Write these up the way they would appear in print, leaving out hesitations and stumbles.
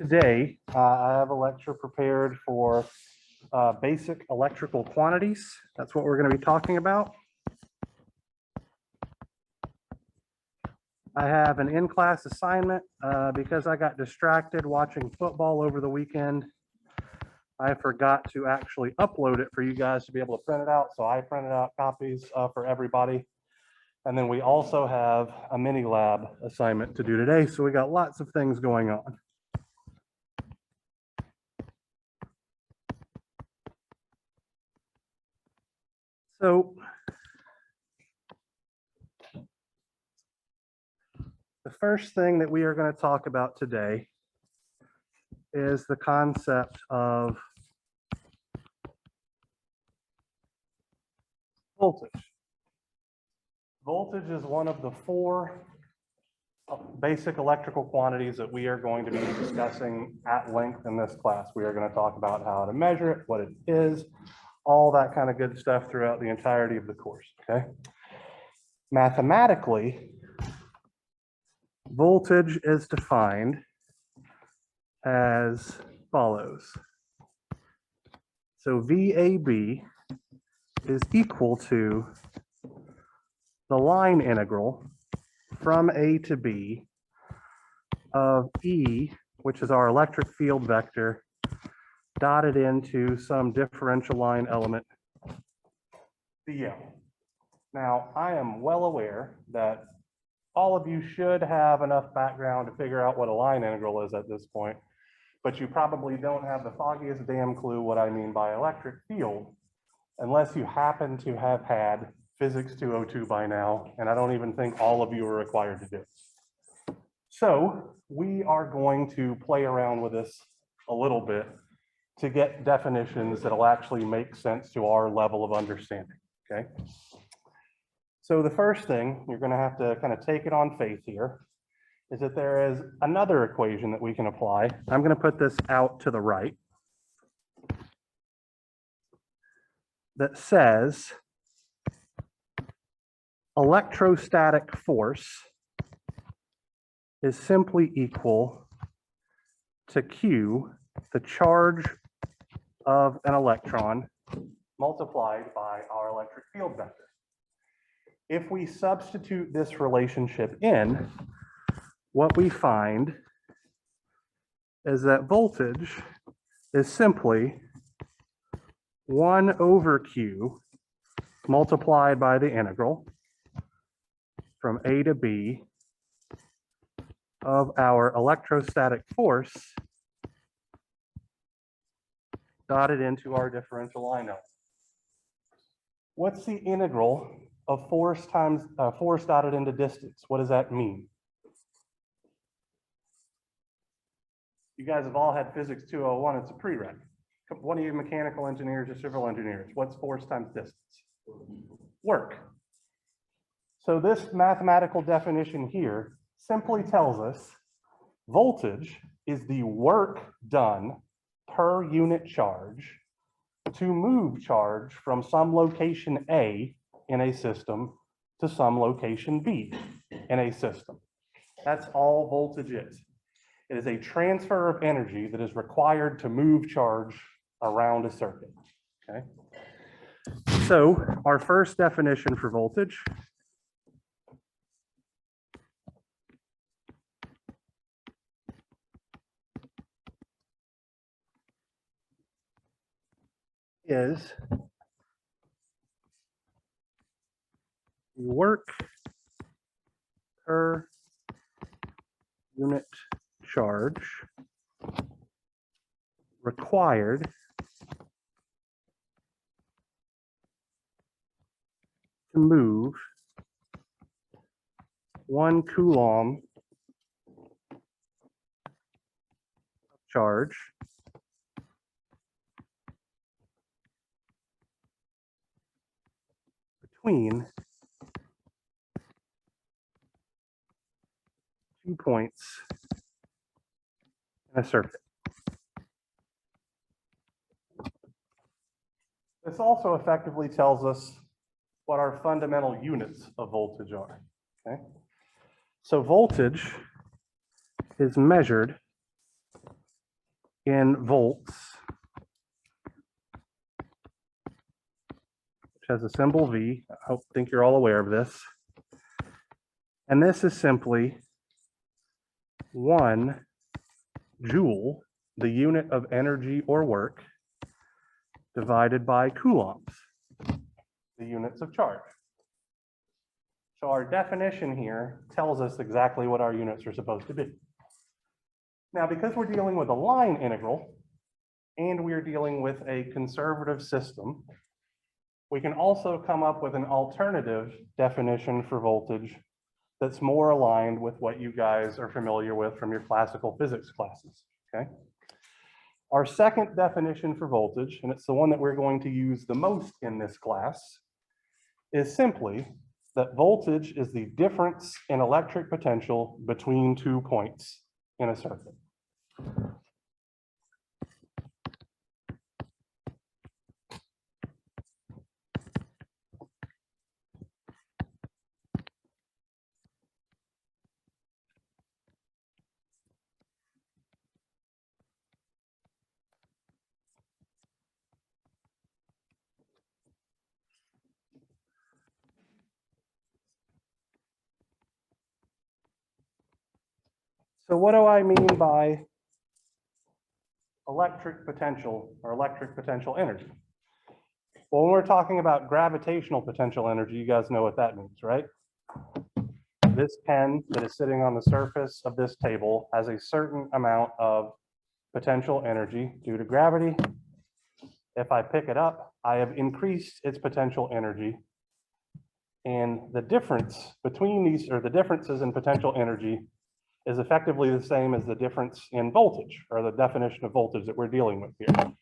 Today, I have a lecture prepared for basic electrical quantities. That's what we're going to be talking about. I have an in-class assignment because I got distracted watching football over the weekend. I forgot to actually upload it for you guys to be able to print it out. So I printed out copies for everybody. And then we also have a mini lab assignment to do today. So we got lots of things going on. So the first thing that we are going to talk about today is the concept of voltage. Voltage is one of the four basic electrical quantities that we are going to be discussing at length in this class. We are going to talk about how to measure it, what it is, all that kind of good stuff throughout the entirety of the course, okay? Mathematically, voltage is defined as follows. So VAB is equal to the line integral from A to B of E, which is our electric field vector, dotted into some differential line element, CL. Now, I am well aware that all of you should have enough background to figure out what a line integral is at this point, but you probably don't have the foggiest damn clue what I mean by electric field, unless you happen to have had Physics 202 by now, and I don't even think all of you are required to do it. So we are going to play around with this a little bit to get definitions that'll actually make sense to our level of understanding, okay? So the first thing, you're going to have to kind of take it on faith here, is that there is another equation that we can apply. I'm going to put this out to the right that says electrostatic force is simply equal to Q, the charge of an electron, multiplied by our electric field vector. If we substitute this relationship in, what we find is that voltage is simply 1 over Q multiplied by the integral from A to B of our electrostatic force dotted into our differential line element. What's the integral of force times force dotted into distance? What does that mean? You guys have all had Physics 201, it's a prereq. One of you mechanical engineers or civil engineers, what's force times distance? Work. So this mathematical definition here simply tells us voltage is the work done per unit charge to move charge from some location A in a system to some location B in a system. That's all voltage is. It is a transfer of energy that is required to move charge around a circuit, okay? So our first definition for voltage is the work per unit charge required to move 1 coulomb charge between 2 points in a circuit. This also effectively tells us what our fundamental units of voltage are, okay? So voltage is measured in volts, which has a symbol V. I think you're all aware of this. And this is simply 1 joule, the unit of energy or work, divided by coulombs, the units of charge. So our definition here tells us exactly what our units are supposed to be. Now, because we're dealing with a line integral and we're dealing with a conservative system, we can also come up with an alternative definition for voltage that's more aligned with what you guys are familiar with from your classical physics classes, okay? Our second definition for voltage, and it's the one that we're going to use the most in this class, is simply that voltage is the difference in electric potential between 2 points in a circuit. So what do I mean by electric potential or electric potential energy? Well, when we're talking about gravitational potential energy, you guys know what that means, right? This pen that is sitting on the surface of this table has a certain amount of potential energy due to gravity. If I pick it up, I have increased its potential energy. And the difference between these, or the differences in potential energy, is effectively the same as the difference in voltage, or the definition of voltage that we're dealing with here.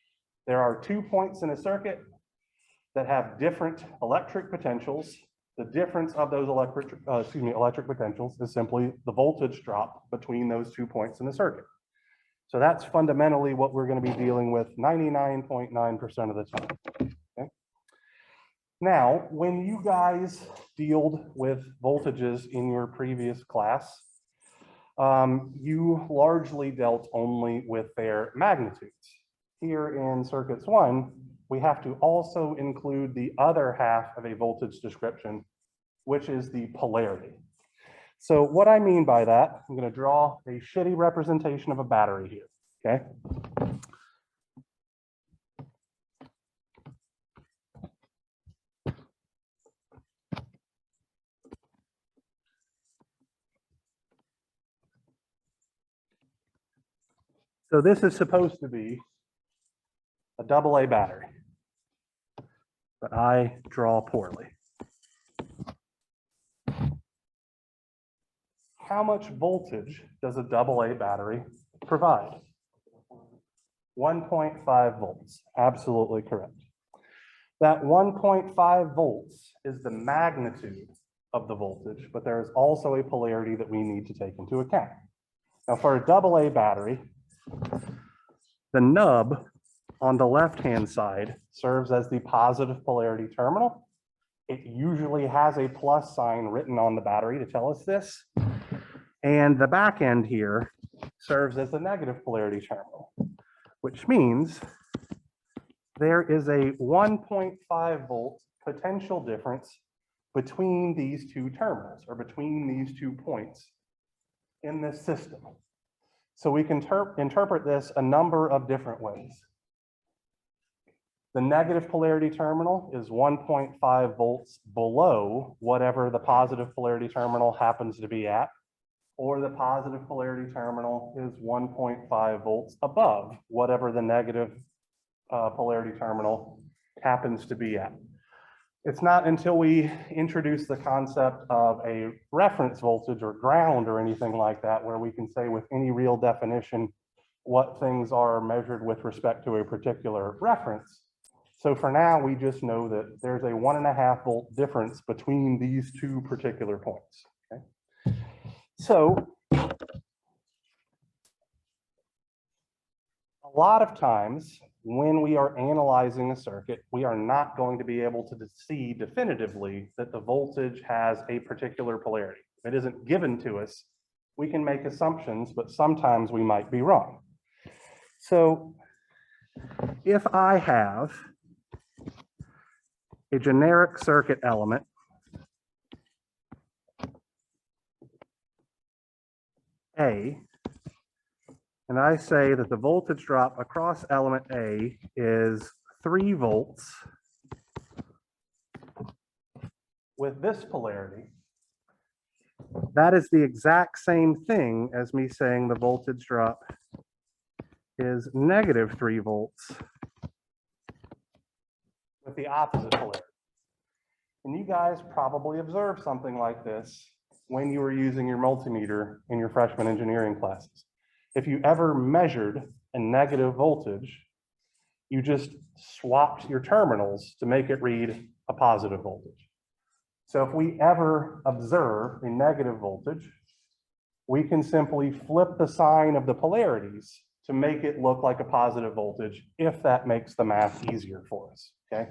There are 2 points in a circuit that have different electric potentials. The difference of those electric potentials is simply the voltage drop between those 2 points in the circuit. So that's fundamentally what we're going to be dealing with 99.9% of the time. Okay? Now, when you guys dealt with voltages in your previous class, you largely dealt only with their magnitudes. Here in circuits 1, we have to also include the other half of a voltage description, which is the polarity. So what I mean by that, I'm going to draw a shitty representation of a battery here, okay? So this is supposed to be a AA battery, but I draw poorly. How much voltage does a AA battery provide? 1.5 volts, absolutely correct. That 1.5 volts is the magnitude of the voltage, but there is also a polarity that we need to take into account. Now for a AA battery, the nub on the left-hand side serves as the positive polarity terminal. It usually has a plus sign written on the battery to tell us this. And the back end here serves as the negative polarity terminal, which means there is a 1.5 volt potential difference between these two terminals, or between these 2 points in this system. So we can interpret this a number of different ways. The negative polarity terminal is 1.5 volts below whatever the positive polarity terminal happens to be at, or the positive polarity terminal is 1.5 volts above whatever the negative polarity terminal happens to be at. It's not until we introduce the concept of a reference voltage or ground or anything like that where we can say with any real definition what things are measured with respect to a particular reference. So for now, we just know that there's a 1.5 volt difference between these 2 particular points. Okay? So a lot of times when we are analyzing a circuit, we are not going to be able to see definitively that the voltage has a particular polarity. If it isn't given to us, we can make assumptions, but sometimes we might be wrong. So if I have a generic circuit element A, and I say that the voltage drop across element A is 3 volts with this polarity, that is the exact same thing as me saying the voltage drop is negative 3 volts with the opposite polarity. And you guys probably observed something like this when you were using your multimeter in your freshman engineering classes. If you ever measured a negative voltage, you just swapped your terminals to make it read a positive voltage. So if we ever observe a negative voltage, we can simply flip the sign of the polarities to make it look like a positive voltage if that makes the math easier for us, okay?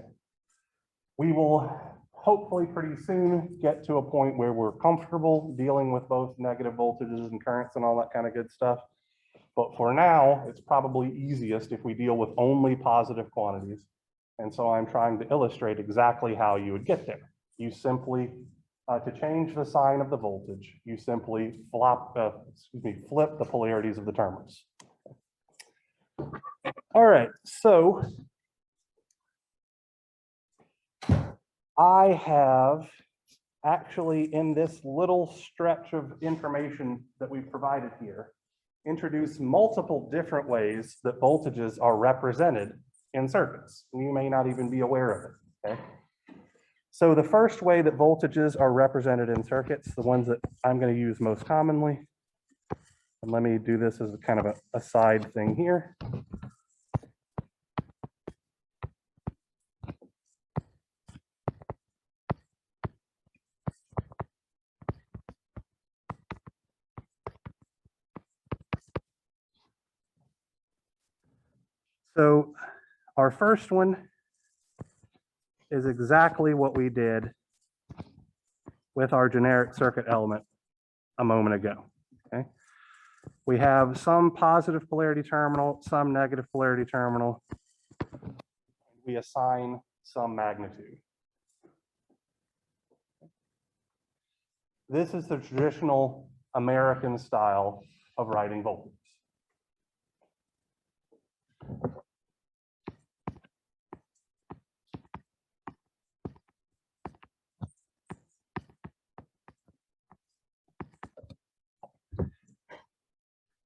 We will hopefully pretty soon get to a point where we're comfortable dealing with both negative voltages and currents and all that kind of good stuff. But for now, it's probably easiest if we deal with only positive quantities. And so I'm trying to illustrate exactly how you would get there. You simply, to change the sign of the voltage, you simply flip the polarities of the terminals. All right, so I have actually, in this little stretch of information that we've provided here, introduced multiple different ways that voltages are represented in circuits. You may not even be aware of it, okay? So the first way that voltages are represented in circuits, the ones that I'm going to use most commonly, and let me do this as a kind of a side thing here. So our first one is exactly what we did with our generic circuit element a moment ago, okay? We have some positive polarity terminal, some negative polarity terminal. We assign some magnitude. This is the traditional American style of writing voltage.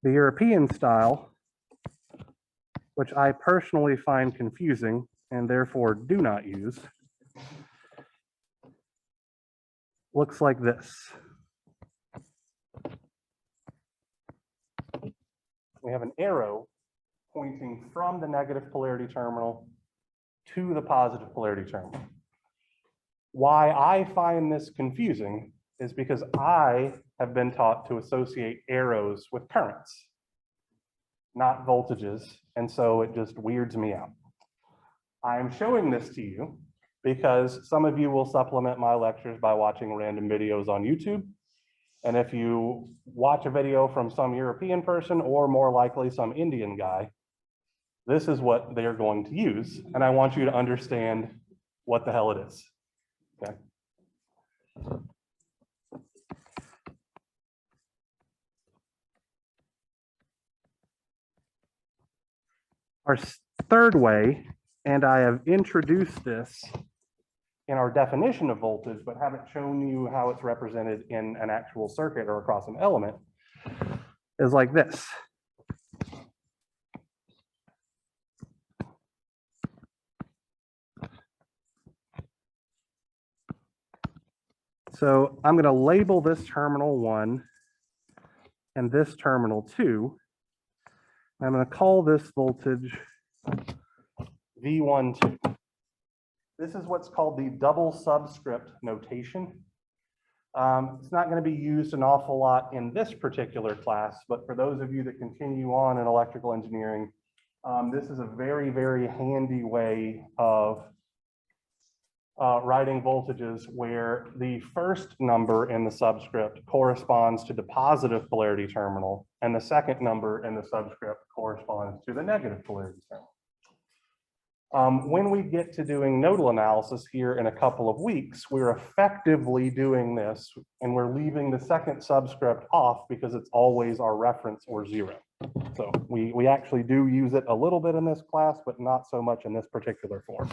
The European style, which I personally find confusing and therefore do not use, looks like this. We have an arrow pointing from the negative polarity terminal to the positive polarity terminal. Why I find this confusing is because I have been taught to associate arrows with currents, not voltages, and so it just weirds me out. I am showing this to you because some of you will supplement my lectures by watching random videos on YouTube. And if you watch a video from some European person or more likely some Indian guy, this is what they're going to use. And I want you to understand what the hell it is, okay? Our third way, and I have introduced this in our definition of voltage, but haven't shown you how it's represented in an actual circuit or across an element, is like this. So I'm going to label this terminal 1 and this terminal 2. I'm going to call this voltage V12. This is what's called the double subscript notation. It's not going to be used an awful lot in this particular class, but for those of you that continue on in electrical engineering, this is a very, very handy way of writing voltages where the first number in the subscript corresponds to the positive polarity terminal, and the second number in the subscript corresponds to the negative polarity terminal. When we get to doing nodal analysis here in a couple of weeks, we're effectively doing this, and we're leaving the second subscript off because it's always our reference or zero. So we actually do use it a little bit in this class, but not so much in this particular form.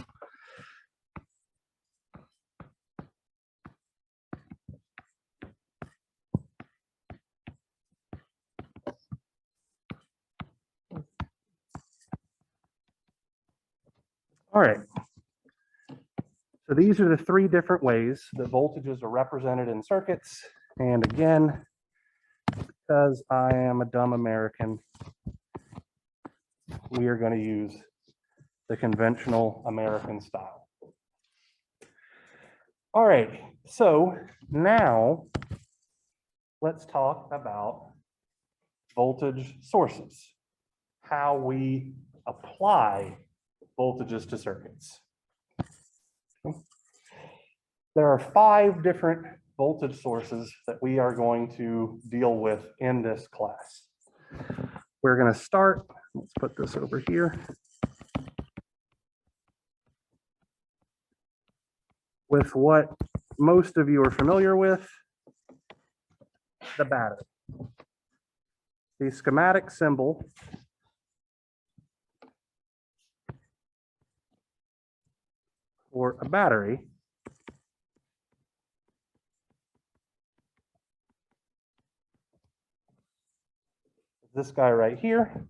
All right. So these are the three different ways that voltages are represented in circuits. And again, because I am a dumb American, we are going to use the conventional American style. All right, so now let's talk about voltage sources, how we apply voltages to circuits. There are 5 different voltage sources that we are going to deal with in this class. We're going to start, let's put this over here, with what most of you are familiar with, the battery. The schematic symbol for a battery is this guy right here,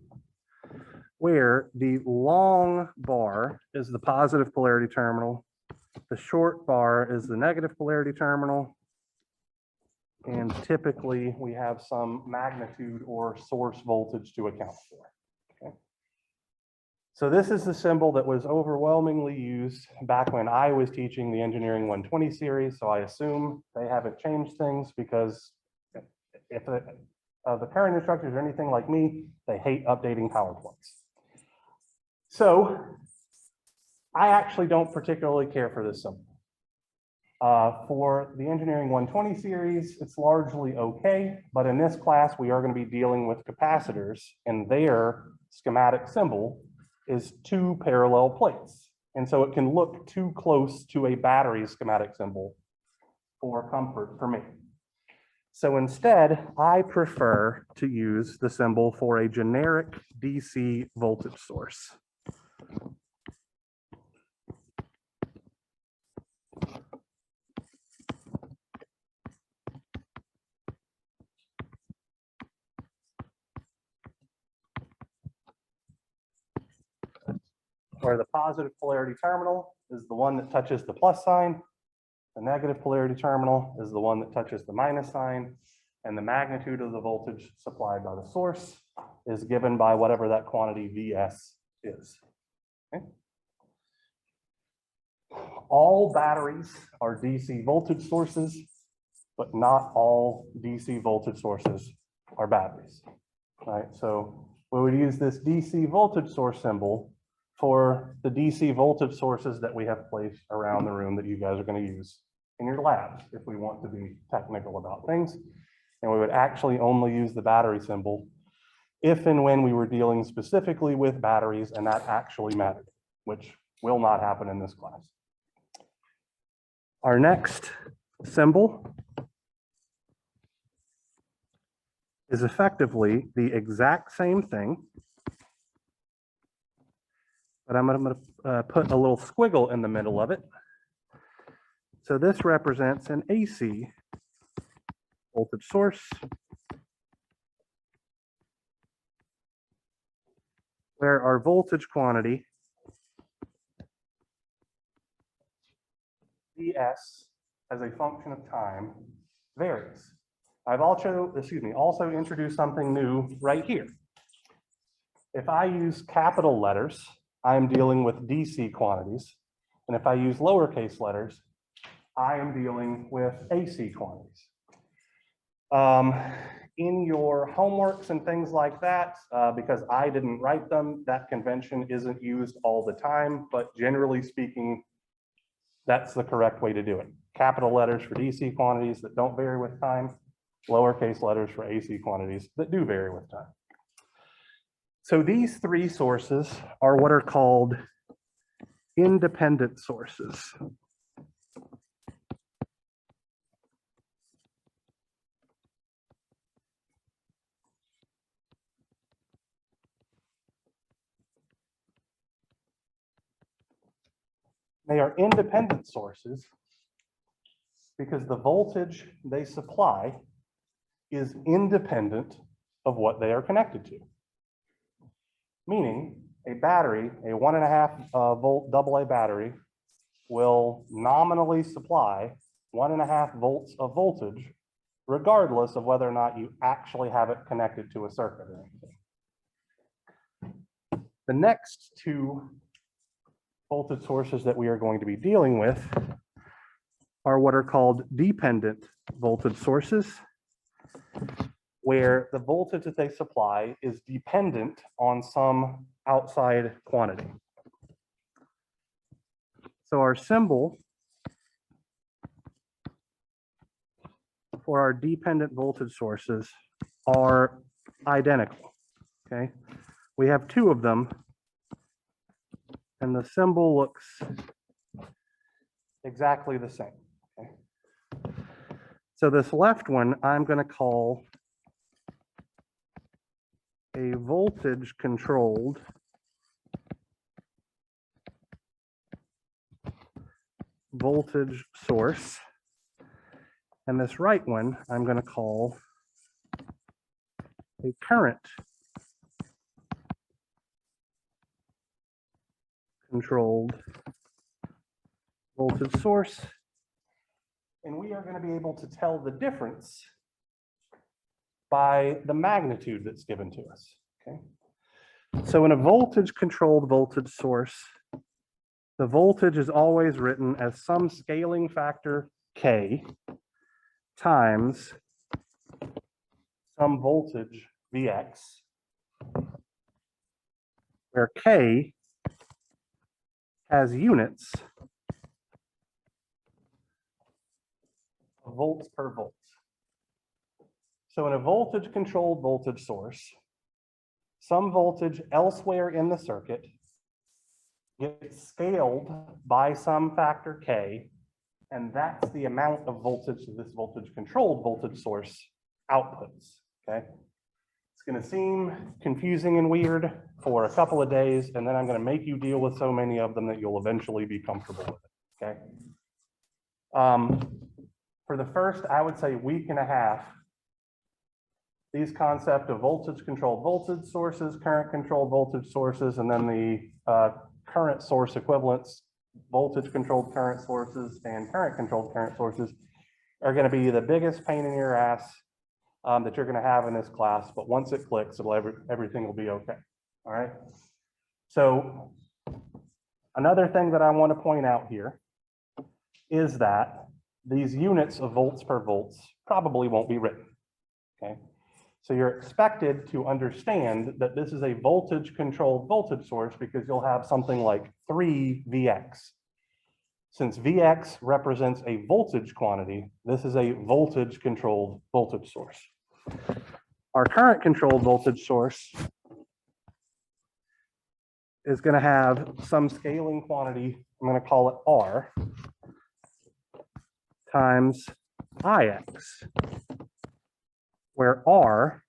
where the long bar is the positive polarity terminal, the short bar is the negative polarity terminal, and typically we have some magnitude or source voltage to account for. Okay. So this is the symbol that was overwhelmingly used back when I was teaching the Engineering 120 series, so I assume they haven't changed things, because if the current instructors are anything like me, they hate updating PowerPoints. So I actually don't particularly care for this symbol. For the Engineering 120 series, it's largely okay, but in this class, we are going to be dealing with capacitors, and their schematic symbol is 2 parallel plates. And so it can look too close to a battery schematic symbol for comfort for me. So instead, I prefer to use the symbol for a generic DC voltage source. Where the positive polarity terminal is the one that touches the plus sign, the negative polarity terminal is the one that touches the minus sign, and the magnitude of the voltage supplied by the source is given by whatever that quantity Vs is. Okay. All batteries are DC voltage sources, but not all DC voltage sources are batteries. Right? So we would use this DC voltage source symbol for the DC voltage sources that we have placed around the room that you guys are going to use in your labs if we want to be technical about things. And we would actually only use the battery symbol if and when we were dealing specifically with batteries and that actually mattered, which will not happen in this class. Our next symbol is effectively the exact same thing, but I'm going to put a little squiggle in the middle of it. So this represents an AC voltage source, where our voltage quantity, Vs, as a function of time, varies. I've also introduced something new right here. If I use capital letters, I'm dealing with DC quantities. And if I use lowercase letters, I am dealing with AC quantities. In your homeworks and things like that, because I didn't write them, that convention isn't used all the time, but generally speaking, That's the correct way to do it. Capital letters for DC quantities that don't vary with time, lowercase letters for AC quantities that do vary with time. So these three sources are what are called independent sources. They are independent sources because the voltage they supply is independent of what they are connected to. Meaning a battery, a 1.5 volt AA battery, will nominally supply 1.5 volts of voltage, regardless of whether or not you actually have it connected to a circuit or anything. The next two voltage sources that we are going to be dealing with are what are called dependent voltage sources, where the voltage that they supply is dependent on some outside quantity. So our symbol for our dependent voltage sources are identical, okay? We have two of them, and the symbol looks exactly the same, okay? So this left one, I'm going to call a voltage controlled voltage source. And this right one, I'm going to call a current controlled voltage source. And we are going to be able to tell the difference by the magnitude that's given to us, okay? So in a voltage controlled voltage source, the voltage is always written as some scaling factor K times some voltage Vx, where K has units of volts per volt. So in a voltage controlled voltage source, some voltage elsewhere in the circuit gets scaled by some factor K, and that's the amount of voltage that this voltage controlled voltage source outputs, okay? It's going to seem confusing and weird for a couple of days, and then I'm going to make you deal with so many of them that you'll eventually be comfortable with it, okay? For the first, I would say, week and a half, these concept of voltage controlled voltage sources, current controlled voltage sources, and then the current source equivalents, voltage controlled current sources and current controlled current sources, are going to be the biggest pain in your ass that you're going to have in this class. But once it clicks, everything will be okay. All right. So another thing that I want to point out here is that these units of volts per volts probably won't be written. Okay. So you're expected to understand that this is a voltage controlled voltage source because you'll have something like 3 Vx. Since Vx represents a voltage quantity, this is a voltage controlled voltage source. Our current controlled voltage source is going to have some scaling quantity, I'm going to call it R, times Ix, where R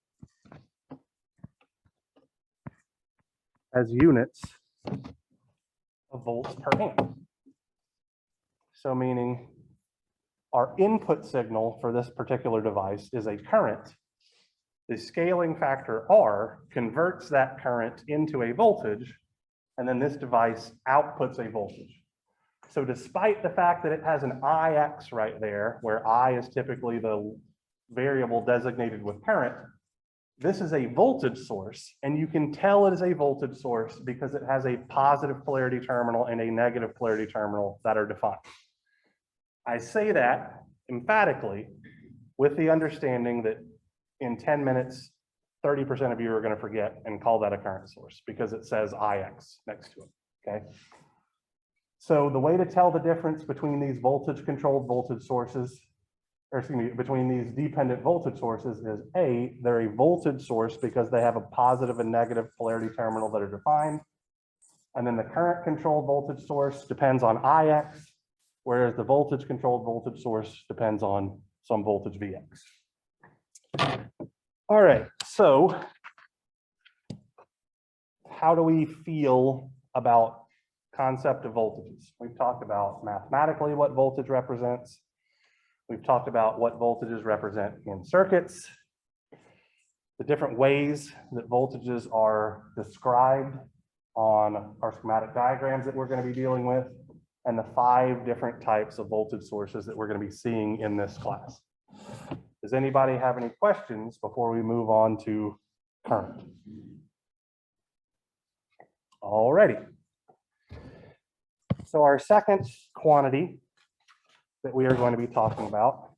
has units of volts per amp. So meaning our input signal for this particular device is a current. The scaling factor R converts that current into a voltage, and then this device outputs a voltage. So despite the fact that it has an Ix right there, where I is typically the variable designated with current, this is a voltage source, and you can tell it is a voltage source because it has a positive polarity terminal and a negative polarity terminal that are defined. I say that emphatically with the understanding that in 10 minutes, 30% of you are going to forget and call that a current source because it says Ix next to it, okay? So the way to tell the difference between these voltage-controlled voltage sources, or excuse me, between these dependent voltage sources is A, they're a voltage source because they have a positive and negative polarity terminal that are defined. And then the current controlled voltage source depends on Ix, whereas the voltage controlled voltage source depends on some voltage Vx. All right, so how do we feel about concept of voltages? We've talked about mathematically what voltage represents. We've talked about what voltages represent in circuits, the different ways that voltages are described on our schematic diagrams that we're going to be dealing with, and the 5 different types of voltage sources that we're going to be seeing in this class. Does anybody have any questions before we move on to current? Alrighty. So our second quantity that we are going to be talking about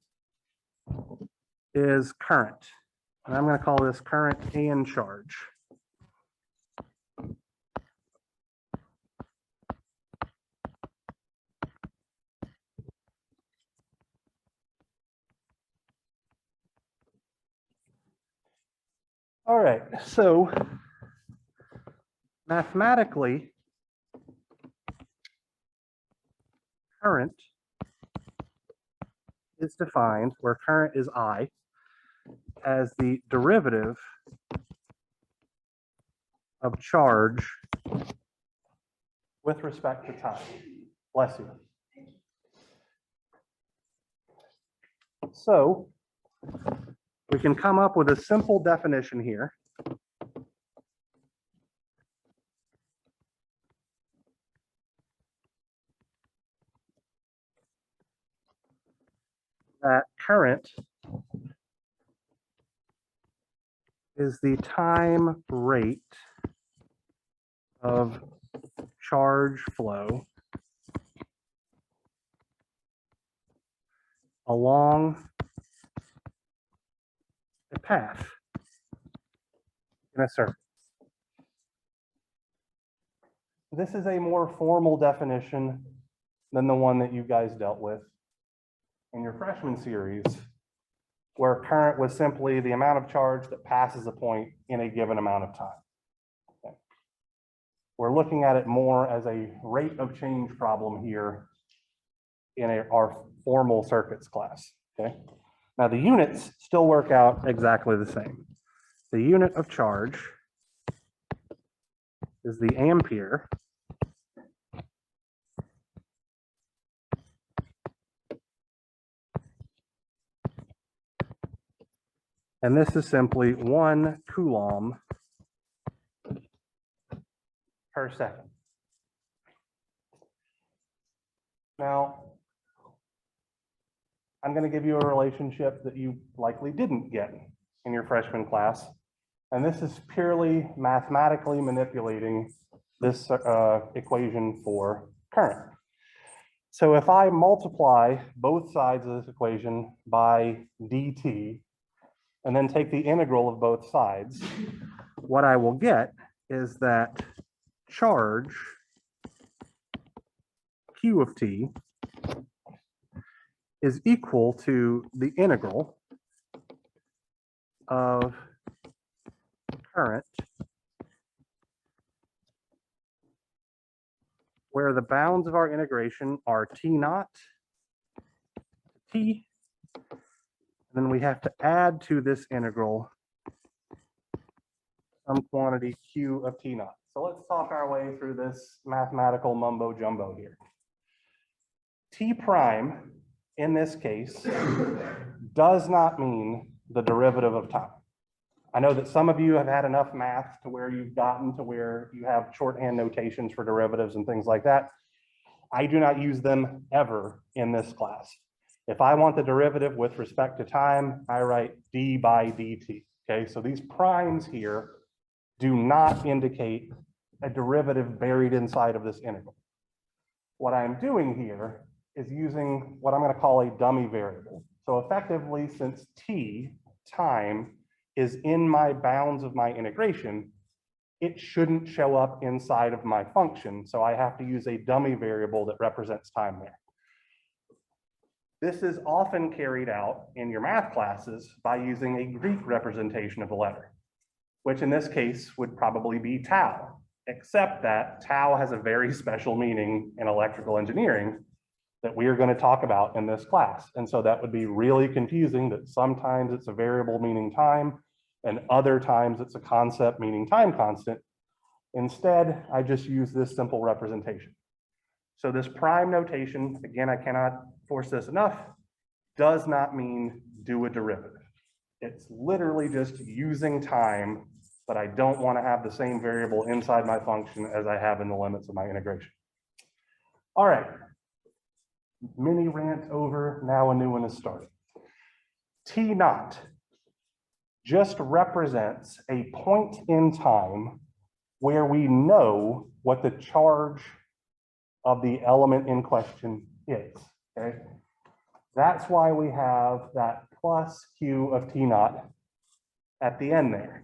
is current. And I'm going to call this current and charge. All right, so mathematically, current is defined, where current is I, as the derivative of charge with respect to time. Bless you. So we can come up with a simple definition here. That current is the time rate of charge flow along a path in a circuit. This is a more formal definition than the one that you guys dealt with in your freshman series, where current was simply the amount of charge that passes a point in a given amount of time. Okay. We're looking at it more as a rate of change problem here in our formal circuits class. Okay. Now the units still work out exactly the same. The unit of charge is the ampere. And this is simply 1 coulomb per second. Now, I'm going to give you a relationship that you likely didn't get in your freshman class. And this is purely mathematically manipulating this equation for current. So if I multiply both sides of this equation by dt, and then take the integral of both sides, what I will get is that charge Q of t is equal to the integral of current, where the bounds of our integration are t naught to t, and then we have to add to this integral some quantity Q of t naught. So let's talk our way through this mathematical mumbo jumbo here. T prime in this case does not mean the derivative of time. I know that some of you have had enough math to where you've gotten to where you have shorthand notations for derivatives and things like that. I do not use them ever in this class. If I want the derivative with respect to time, I write d by dt. Okay, so these primes here do not indicate a derivative buried inside of this integral. What I'm doing here is using what I'm going to call a dummy variable. So effectively, since t, time, is in my bounds of my integration, it shouldn't show up inside of my function. So I have to use a dummy variable that represents time there. This is often carried out in your math classes by using a Greek representation of the letter, which in this case would probably be tau, except that tau has a very special meaning in electrical engineering that we are going to talk about in this class. And so that would be really confusing that sometimes it's a variable meaning time and other times it's a concept meaning time constant. Instead, I just use this simple representation. So this prime notation, again, I cannot force this enough, does not mean do a derivative. It's literally just using time, but I don't want to have the same variable inside my function as I have in the limits of my integration. All right, mini rant over, now a new one is started. T naught just represents a point in time where we know what the charge of the element in question is, okay? That's why we have that plus Q of T naught at the end there.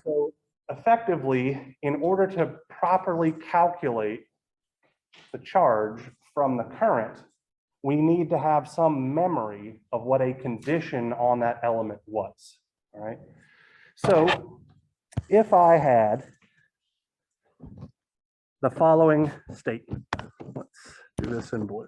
So effectively, in order to properly calculate the charge from the current, we need to have some memory of what a condition on that element was, all right? So if I had the following statement, let's do this in blue.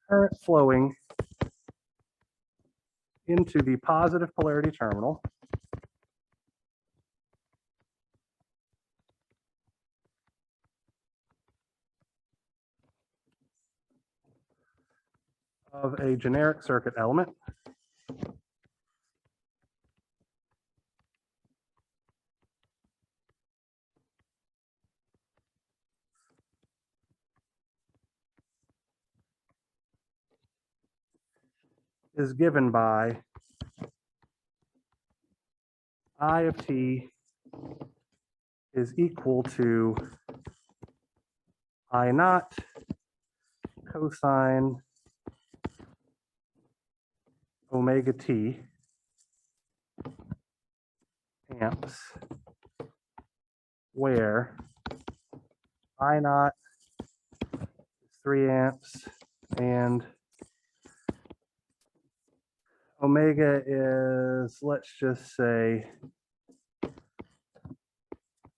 Current flowing into the positive polarity terminal of a generic circuit element is given by I of t is equal to I naught cosine omega t amps, where I naught is 3 amps and omega is, let's just say,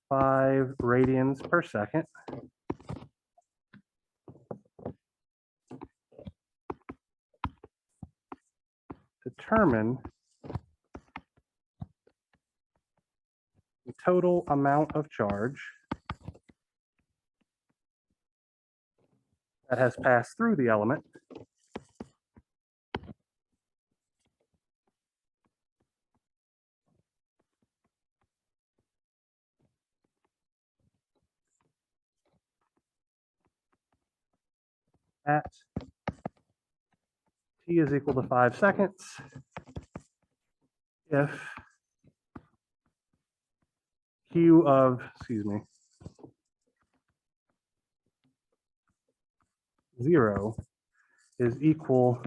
5 radians per second. Determine the total amount of charge that has passed through the element at t is equal to 5 seconds if Q of, excuse me, 0 is equal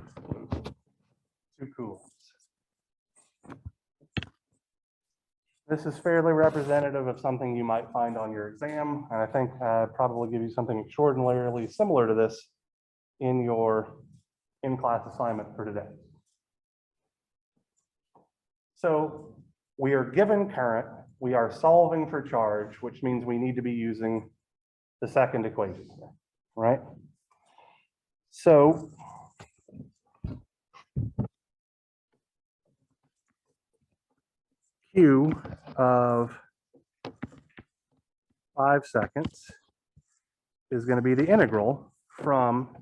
to coulombs. This is fairly representative of something you might find on your exam, and I think I'd probably give you something extraordinarily similar to this in your in-class assignment for today. So we are given current, we are solving for charge, which means we need to be using the second equation here, right? So Q of 5 seconds is going to be the integral from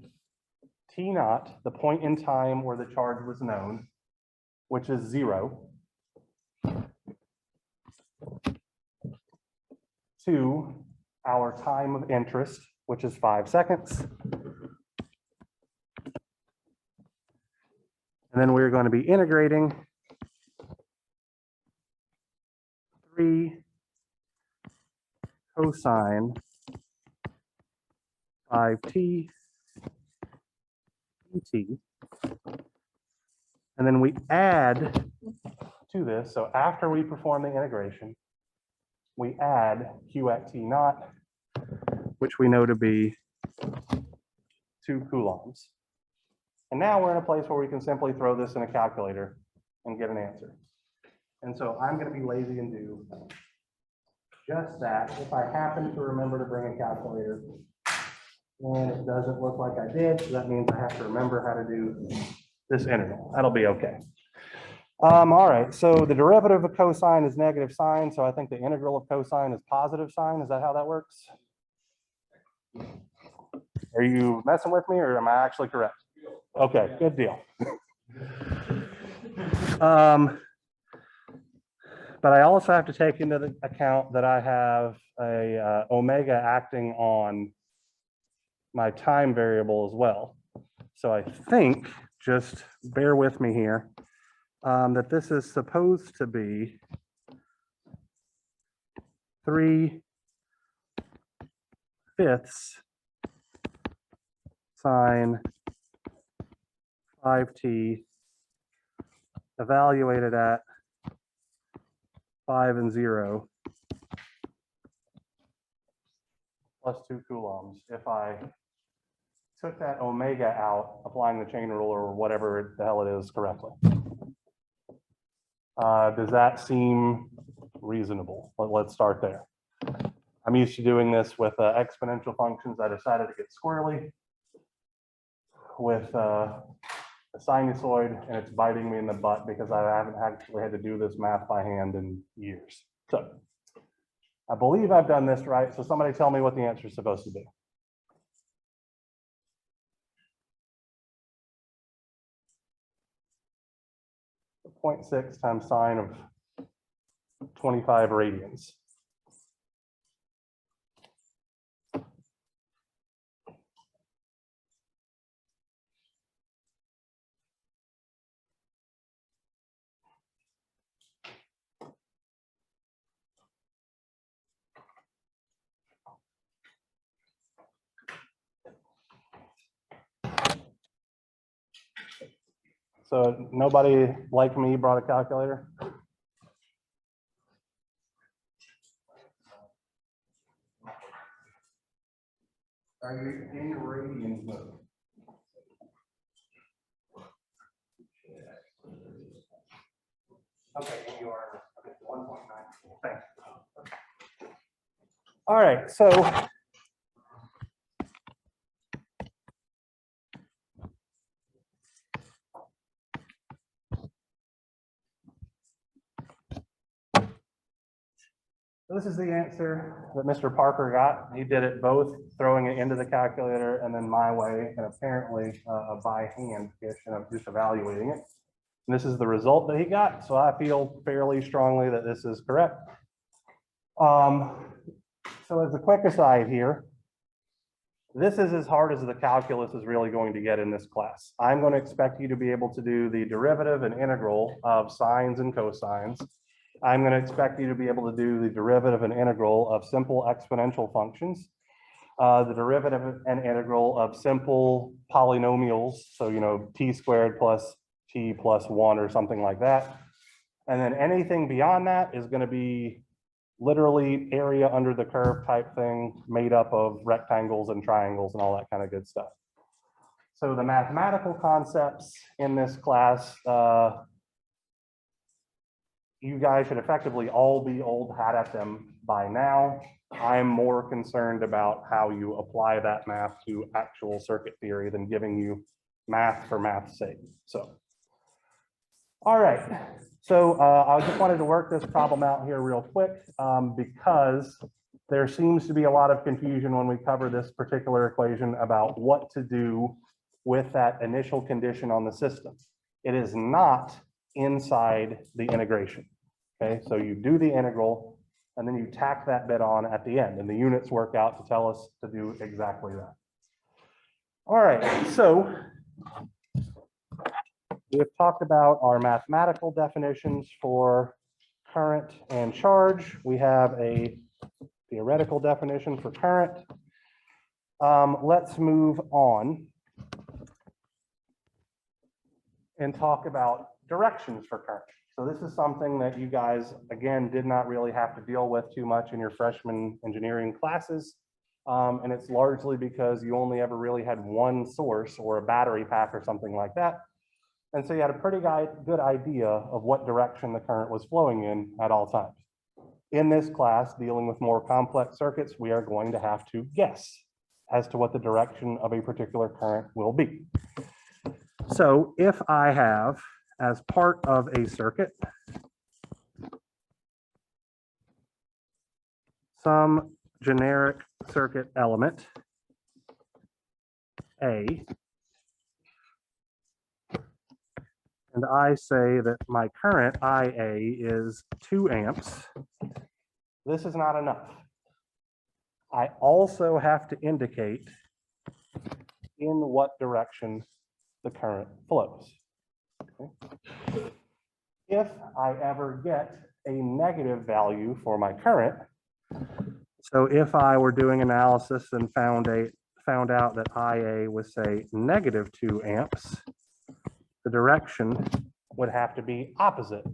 T naught, the point in time where the charge was known, which is 0, to our time of interest, which is 5 seconds. And then we're going to be integrating 3 cosine 5t dt. And then we add to this. So after we perform the integration, we add q at t naught, which we know to be 2 coulombs. And now we're in a place where we can simply throw this in a calculator and get an answer. And so I'm going to be lazy and do just that. If I happen to remember to bring a calculator, and it doesn't look like I did, so that means I have to remember how to do this integral. That'll be okay. All right, so the derivative of cosine is negative sine, so I think the integral of cosine is positive sine. Is that how that works? Are you messing with me, or am I actually correct? Okay, good deal. But I also have to take into the account that I have a omega acting on my time variable as well. So I think, just bear with me here, that this is supposed to be 3/5 sine 5t evaluated at 5 and 0 plus 2 coulombs. If I took that omega out, applying the chain rule or whatever the hell it is correctly. Does that seem reasonable? Let's start there. I'm used to doing this with exponential functions. I decided to get squirrely with a sinusoid, and it's biting me in the butt because I haven't actually had to do this math by hand in years. So I believe I've done this right. So somebody tell me what the answer is supposed to be. 0.6 times sine of 25 radians. So nobody like me brought a calculator? Are you in radians mode? Okay, you are. Okay, 1.9. Thanks. All right, so this is the answer that Mr. Parker got. He did it both throwing it into the calculator and then my way, and apparently by hand-ish, and I'm just evaluating it. And this is the result that he got, so I feel fairly strongly that this is correct. So as a quick aside here, this is as hard as the calculus is really going to get in this class. I'm going to expect you to be able to do the derivative and integral of sines and cosines. I'm going to expect you to be able to do the derivative and integral of simple exponential functions, the derivative and integral of simple polynomials. So, you know, t squared plus t plus 1 or something like that. And then anything beyond that is going to be literally area under the curve type thing made up of rectangles and triangles and all that kind of good stuff. So the mathematical concepts in this class, you guys should effectively all be old hat at them by now. I'm more concerned about how you apply that math to actual circuit theory than giving you math for math's sake. So, all right. So I just wanted to work this problem out here real quick because there seems to be a lot of confusion when we cover this particular equation about what to do with that initial condition on the system. It is not inside the integration. Okay, so you do the integral and then you tack that bit on at the end, and the units work out to tell us to do exactly that. All right, so We have talked about our mathematical definitions for current and charge. We have a theoretical definition for current. Let's move on and talk about directions for current. So this is something that you guys, again, did not really have to deal with too much in your freshman engineering classes. And it's largely because you only ever really had one source or a battery pack or something like that. And so you had a pretty good idea of what direction the current was flowing in at all times. In this class, dealing with more complex circuits, we are going to have to guess as to what the direction of a particular current will be. So if I have, as part of a circuit, some generic circuit element, A, and I say that my current IA is 2 amps, this is not enough. I also have to indicate in what direction the current flows. Okay. If I ever get a negative value for my current, so if I were doing analysis and found out that IA was, say, negative 2 amps, the direction would have to be opposite.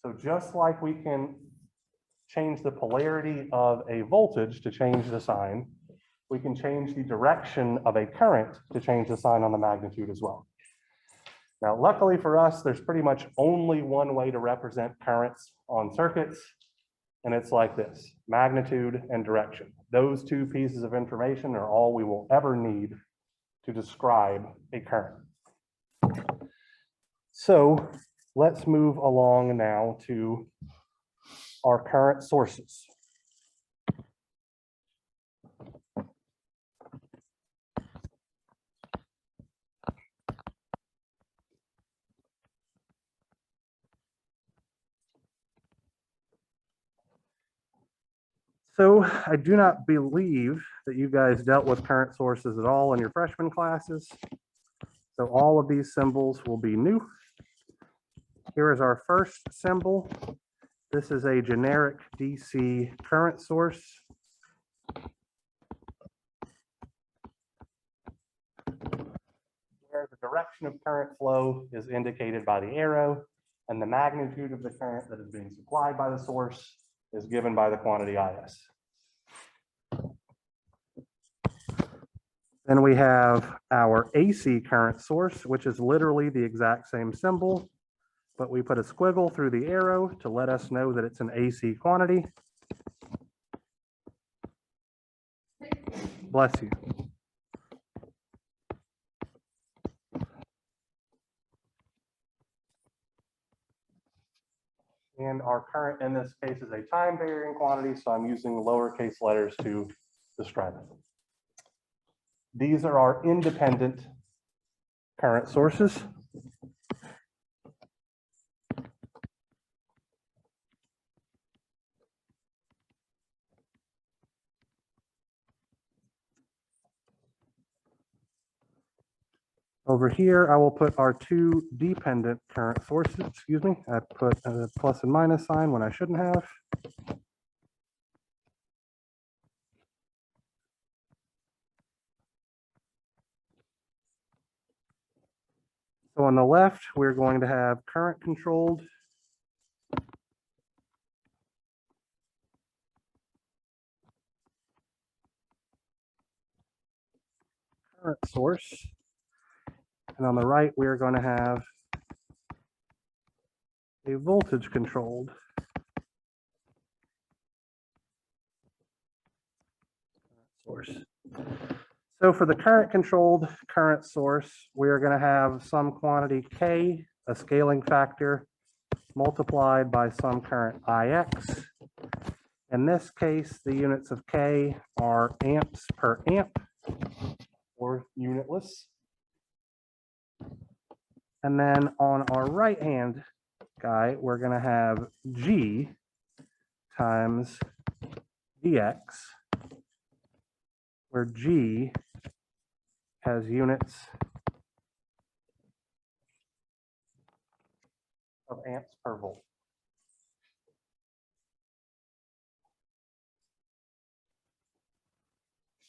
So just like we can change the polarity of a voltage to change the sign, we can change the direction of a current to change the sign on the magnitude as well. Now, luckily for us, there's pretty much only one way to represent currents on circuits, and it's like this: magnitude and direction. Those two pieces of information are all we will ever need to describe a current. So let's move along now to our current sources. So I do not believe that you guys dealt with current sources at all in your freshman classes. So all of these symbols will be new. Here is our first symbol. This is a generic DC current source. Where the direction of current flow is indicated by the arrow, and the magnitude of the current that is being supplied by the source is given by the quantity IS. Then we have our AC current source, which is literally the exact same symbol, but we put a squiggle through the arrow to let us know that it's an AC quantity. Bless you. And our current in this case is a time varying quantity, so I'm using lowercase letters to describe it. These are our independent current sources. Over here, I will put our two dependent current sources. Excuse me, I put a plus and minus sign when I shouldn't have. So on the left, we're going to have current controlled. Current source. And on the right, we are going to have a voltage controlled source. So for the current controlled current source, we are going to have some quantity K, a scaling factor, multiplied by some current IX. In this case, the units of K are amps per amp, or unitless. And then on our right-hand guy, we're going to have G times dx, where G has units of amps per volt.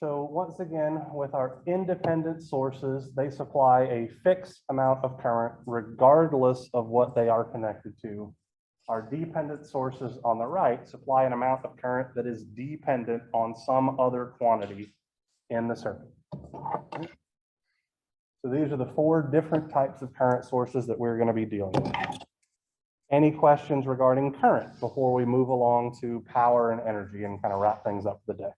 So once again, with our independent sources, they supply a fixed amount of current regardless of what they are connected to. Our dependent sources on the right supply an amount of current that is dependent on some other quantity in the circuit. So these are the four different types of current sources that we're going to be dealing with. Any questions regarding current before we move along to power and energy and kind of wrap things up for the day?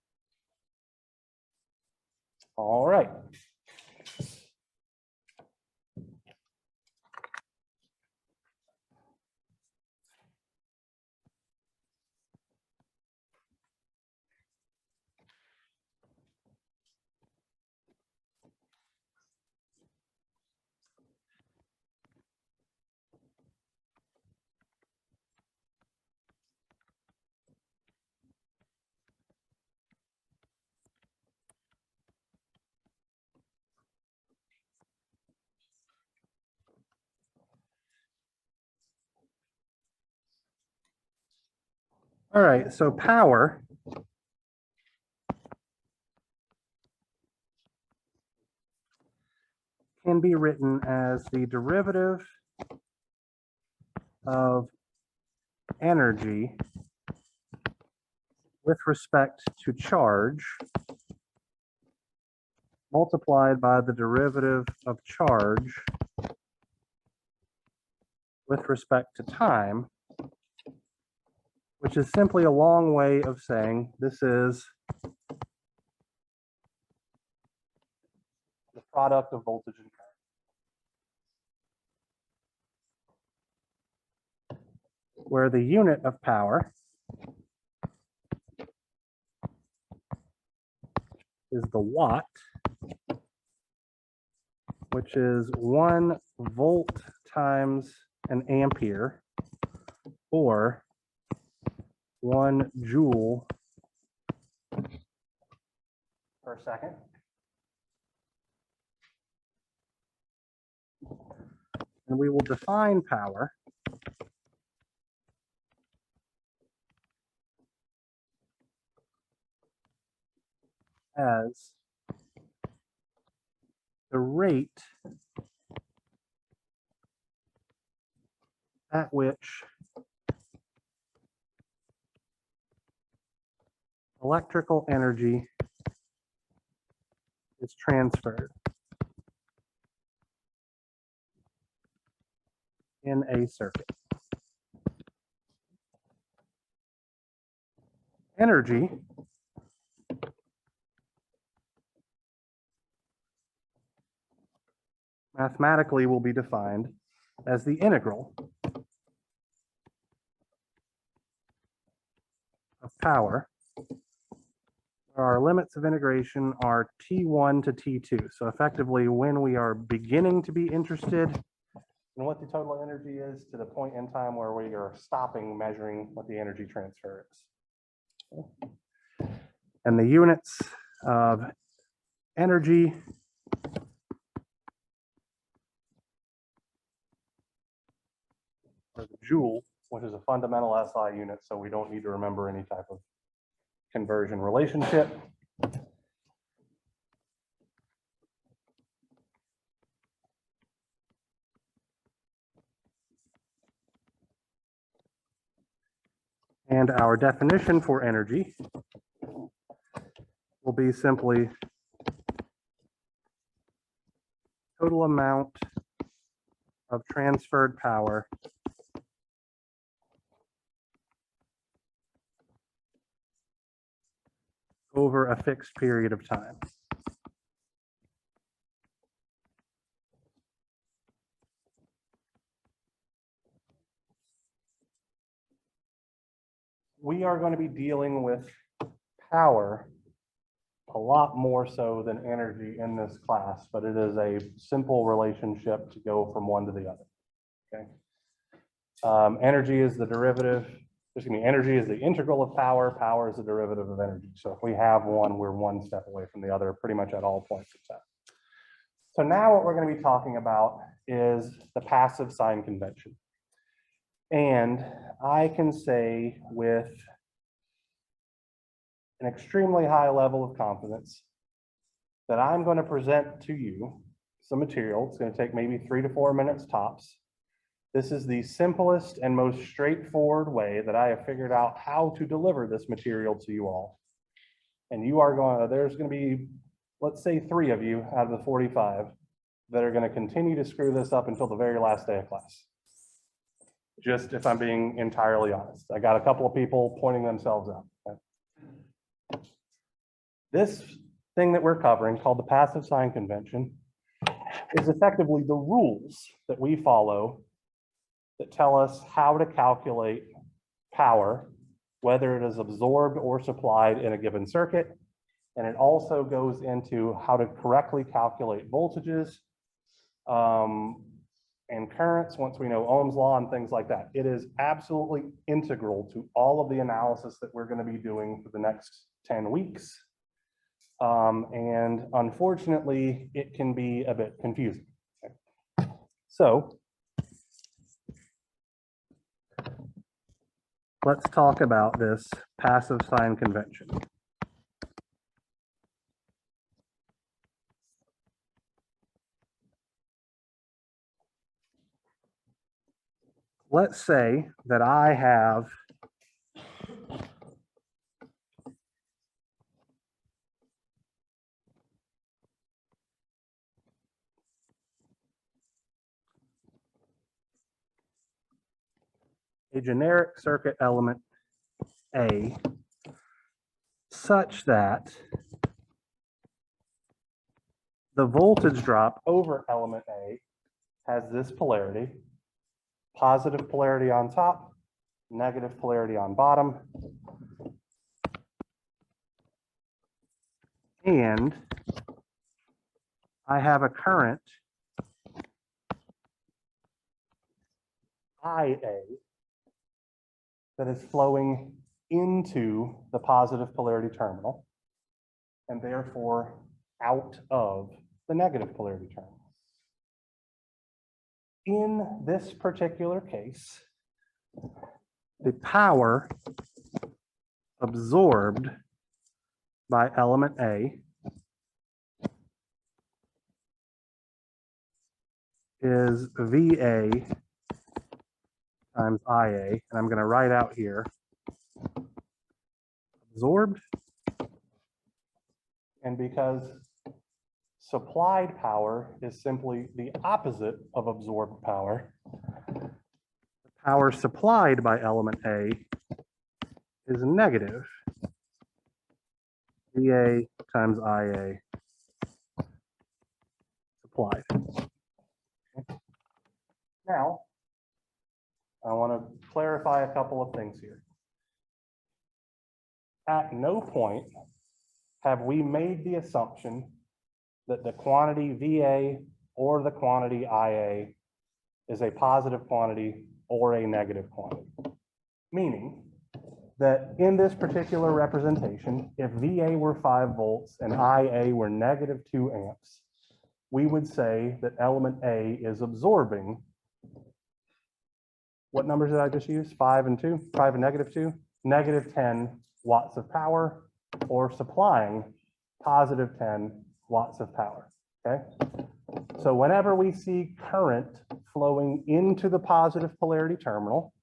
All right. All right, so power can be written as the derivative of energy with respect to charge multiplied by the derivative of charge with respect to time, which is simply a long way of saying this is the product of voltage and current, where the unit of power is the watt, which is 1 volt times an ampere, or 1 joule per second. And we will define power as the rate at which electrical energy is transferred in a circuit. Energy mathematically will be defined as the integral of power. Our limits of integration are T1 to T2. So effectively, when we are beginning to be interested in what the total energy is to the point in time where we are stopping measuring what the energy transfer is. And the units of energy or the joule, which is a fundamental SI unit, so we don't need to remember any type of conversion relationship. And our definition for energy will be simply total amount of transferred power over a fixed period of time. We are going to be dealing with power a lot more so than energy in this class, but it is a simple relationship to go from one to the other. Okay. Energy is the derivative, energy is the integral of power. Power is the derivative of energy. So if we have one, we're one step away from the other pretty much at all points of time. So now what we're going to be talking about is the passive sign convention. And I can say with an extremely high level of confidence that I'm going to present to you some material. It's going to take maybe 3 to 4 minutes tops. This is the simplest and most straightforward way that I have figured out how to deliver this material to you all. And you are going to, there's going to be, let's say 3 of you out of the 45 that are going to continue to screw this up until the very last day of class. Just if I'm being entirely honest. I got a couple of people pointing themselves out. Okay. This thing that we're covering, called the passive sign convention, is effectively the rules that we follow that tell us how to calculate power, whether it is absorbed or supplied in a given circuit. And it also goes into how to correctly calculate voltages and currents once we know Ohm's law and things like that. It is absolutely integral to all of the analysis that we're going to be doing for the next 10 weeks. And unfortunately, it can be a bit confusing. Okay. So let's talk about this passive sign convention. Let's say that I have a generic circuit element A such that the voltage drop over element A has this polarity, positive polarity on top, negative polarity on bottom, and I have a current IA that is flowing into the positive polarity terminal and therefore out of the negative polarity terminal. In this particular case, the power absorbed by element A is VA times IA, and I'm going to write out here absorbed, and because supplied power is simply the opposite of absorbed power, the power supplied by element A is negative VA times IA supplied. Now, I want to clarify a couple of things here. At no point have we made the assumption that the quantity VA or the quantity IA is a positive quantity or a negative quantity. Meaning that in this particular representation, if VA were 5 volts and IA were negative 2 amps, we would say that element A is absorbing. What numbers did I just use? 5 and 2? 5 and negative 2? Negative 10 watts of power, or supplying positive 10 watts of power. Okay? So whenever we see current flowing into the positive polarity terminal,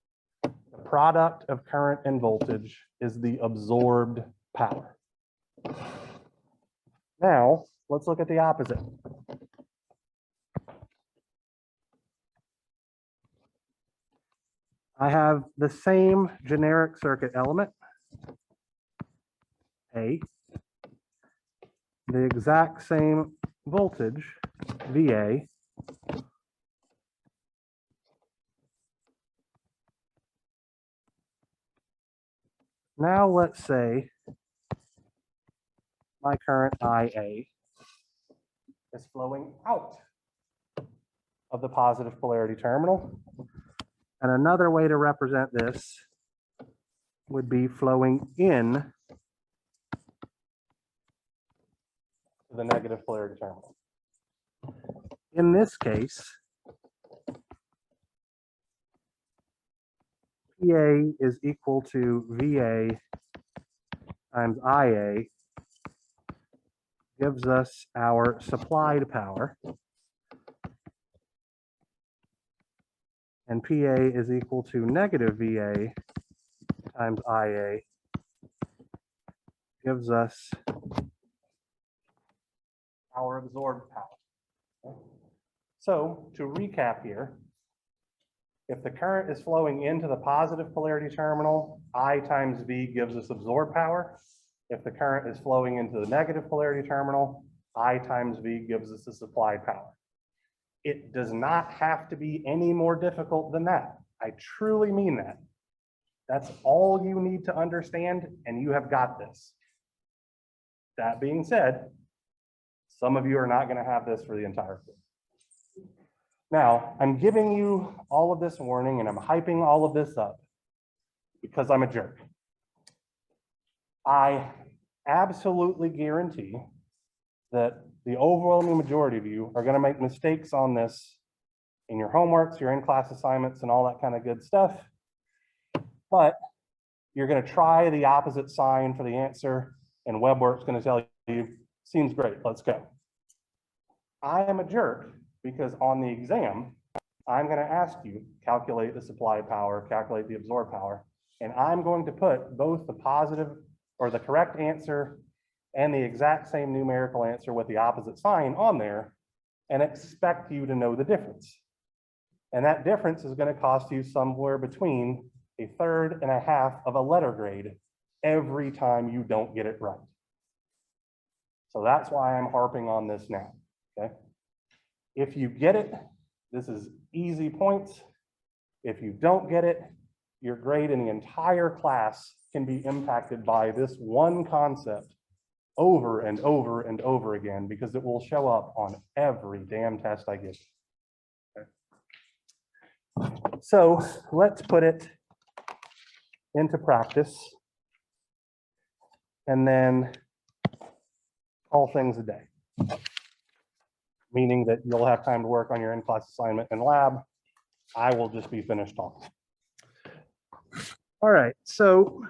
the product of current and voltage is the absorbed power. Now, let's look at the opposite. I have the same generic circuit element, A, the exact same voltage, VA, now let's say my current IA is flowing out of the positive polarity terminal. And another way to represent this would be flowing in to the negative polarity terminal. In this case, PA is equal to VA times IA gives us our supplied power. And PA is equal to negative VA times IA gives us our absorbed power. So to recap here, if the current is flowing into the positive polarity terminal, I times V gives us absorbed power. If the current is flowing into the negative polarity terminal, I times V gives us the supplied power. It does not have to be any more difficult than that. I truly mean that. That's all you need to understand, and you have got this. That being said, some of you are not going to have this for the entire course. Now, I'm giving you all of this warning and I'm hyping all of this up because I'm a jerk. I absolutely guarantee that the overwhelming majority of you are going to make mistakes on this in your homeworks, your in-class assignments, and all that kind of good stuff. But you're going to try the opposite sign for the answer, and WebWorks going to tell you, seems great, let's go. I am a jerk because on the exam, I'm going to ask you, calculate the supply power, calculate the absorbed power, and I'm going to put both the positive or the correct answer and the exact same numerical answer with the opposite sign on there and expect you to know the difference. And that difference is going to cost you somewhere between 1/3 and 1/2 of a letter grade every time you don't get it right. So that's why I'm harping on this now, okay? If you get it, this is easy points. If you don't get it, your grade in the entire class can be impacted by this one concept over and over and over again because it will show up on every damn test I give you. Okay. So let's put it into practice and then call things a day. Meaning that you'll have time to work on your in-class assignment and lab. I will just be finished talking. All right, so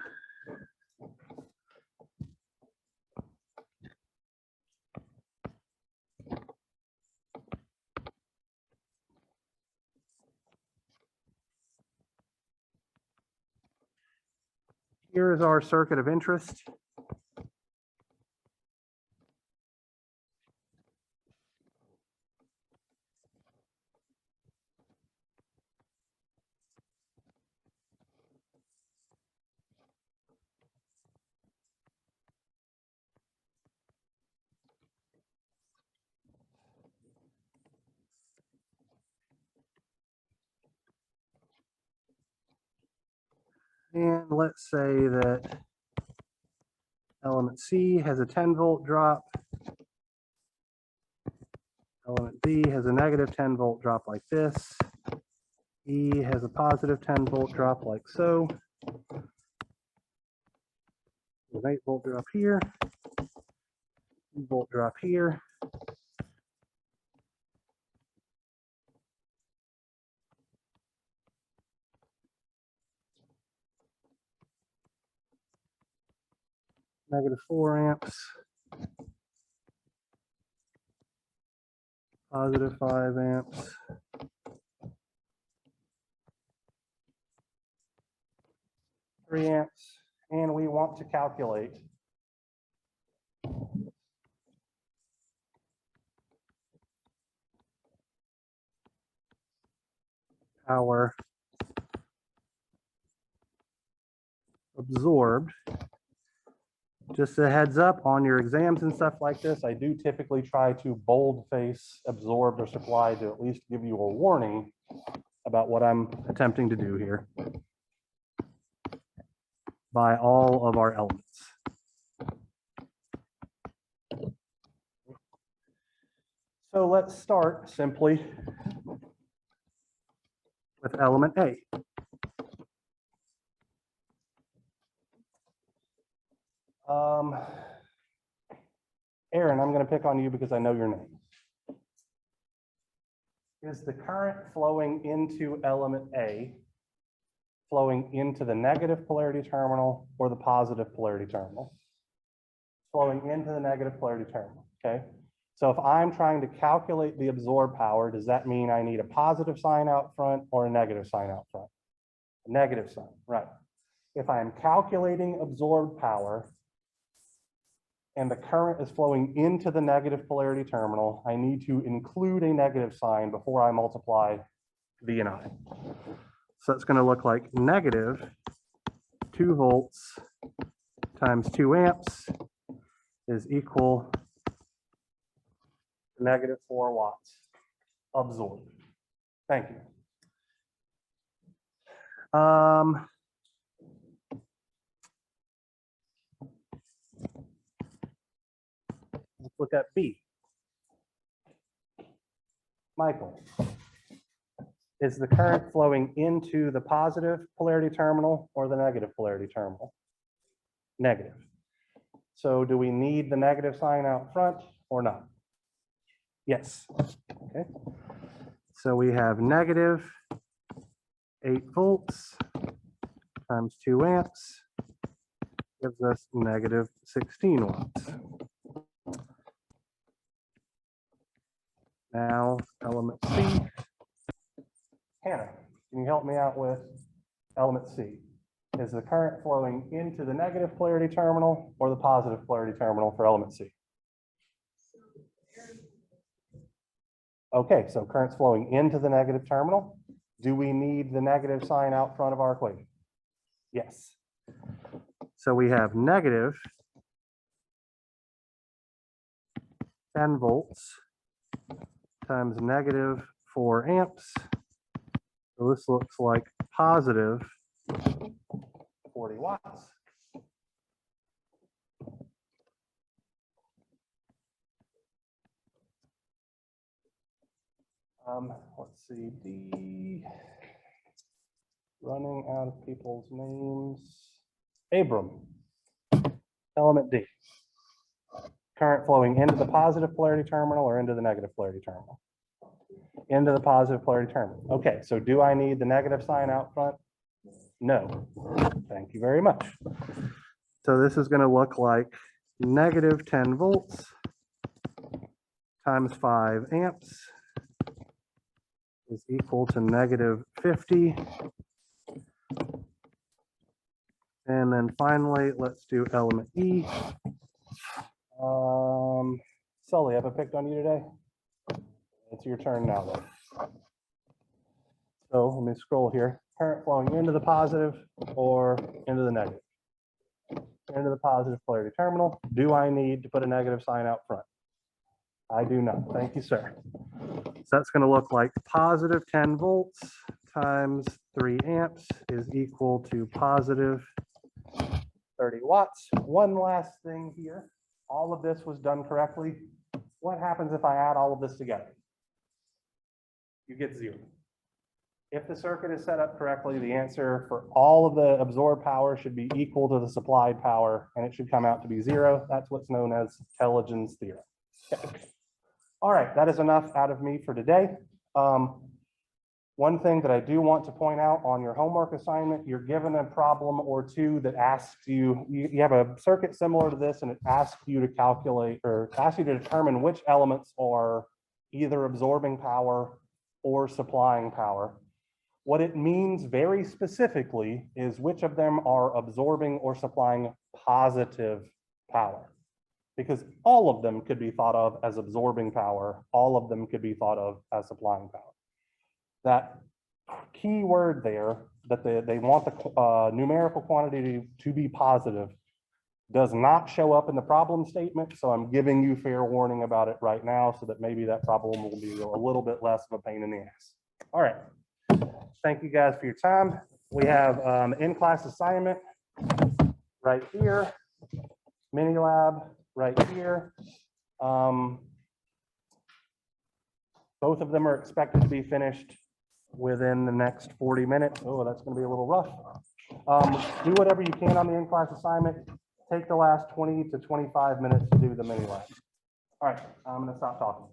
here is our circuit of interest. And let's say that element C has a 10-volt drop. Element B has a negative 10-volt drop like this. E has a positive 10-volt drop like so. An 8-volt drop here. 2-volt drop here. -4 amps. +5 amps. 3 amps. And we want to calculate our absorbed. Just a heads up on your exams and stuff like this, I do typically try to boldface absorbed or supply to at least give you a warning about what I'm attempting to do here by all of our elements. So let's start simply with element A. Aaron, I'm going to pick on you because I know your name. Is the current flowing into element A flowing into the negative polarity terminal or the positive polarity terminal? Flowing into the negative polarity terminal, okay? So if I'm trying to calculate the absorbed power, does that mean I need a positive sign out front or a negative sign out front? A negative sign, right. If I'm calculating absorbed power and the current is flowing into the negative polarity terminal, I need to include a negative sign before I multiply V and I. So it's going to look like negative 2 volts times 2 amps is equal to negative 4 watts absorbed. Thank you. Let's look at B. Michael, is the current flowing into the positive polarity terminal or the negative polarity terminal? Negative. So do we need the negative sign out front or not? Yes. Okay. So we have negative 8 volts times 2 amps gives us negative 16 watts. Now, element C. Hannah, can you help me out with element C? Is the current flowing into the negative polarity terminal or the positive polarity terminal for element C? Okay, so current's flowing into the negative terminal. Do we need the negative sign out front of our equation? Yes. So we have negative 10 volts times negative 4 amps. So this looks like positive 40 watts. Let's see, D, running out of people's names. Abram, element D. Current flowing into the positive polarity terminal or into the negative polarity terminal? Into the positive polarity terminal. Okay, so do I need the negative sign out front? No. Thank you very much. So this is going to look like negative 10 volts times 5 amps is equal to negative 50. And then finally, let's do element E. Sully, have I picked on you today? It's your turn now, though. So let me scroll here. Current flowing into the positive or into the negative? Into the positive polarity terminal. Do I need to put a negative sign out front? I do not. Thank you, sir. So that's going to look like positive 10 volts times 3 amps is equal to positive 30 watts. One last thing here. All of this was done correctly. What happens if I add all of this together? You get 0. If the circuit is set up correctly, the answer for all of the absorbed power should be equal to the supplied power, and it should come out to be 0. That's what's known as Telegen's theorem. Okay. All right, that is enough out of me for today. One thing that I do want to point out on your homework assignment, you're given a problem or two that asks you, you have a circuit similar to this, and it asks you to calculate or asks you to determine which elements are either absorbing power or supplying power. What it means very specifically is which of them are absorbing or supplying positive power. Because all of them could be thought of as absorbing power. All of them could be thought of as supplying power. That key word there, that they want the numerical quantity to be positive, does not show up in the problem statement. So I'm giving you fair warning about it right now so that maybe that problem will be a little bit less of a pain in the ass. All right. Thank you guys for your time. We have in-class assignment right here, mini lab right here. Both of them are expected to be finished within the next 40 minutes. Oh, that's going to be a little rough. Do whatever you can on the in-class assignment. Take the last 20 to 25 minutes to do the mini lab. All right, I'm going to stop talking.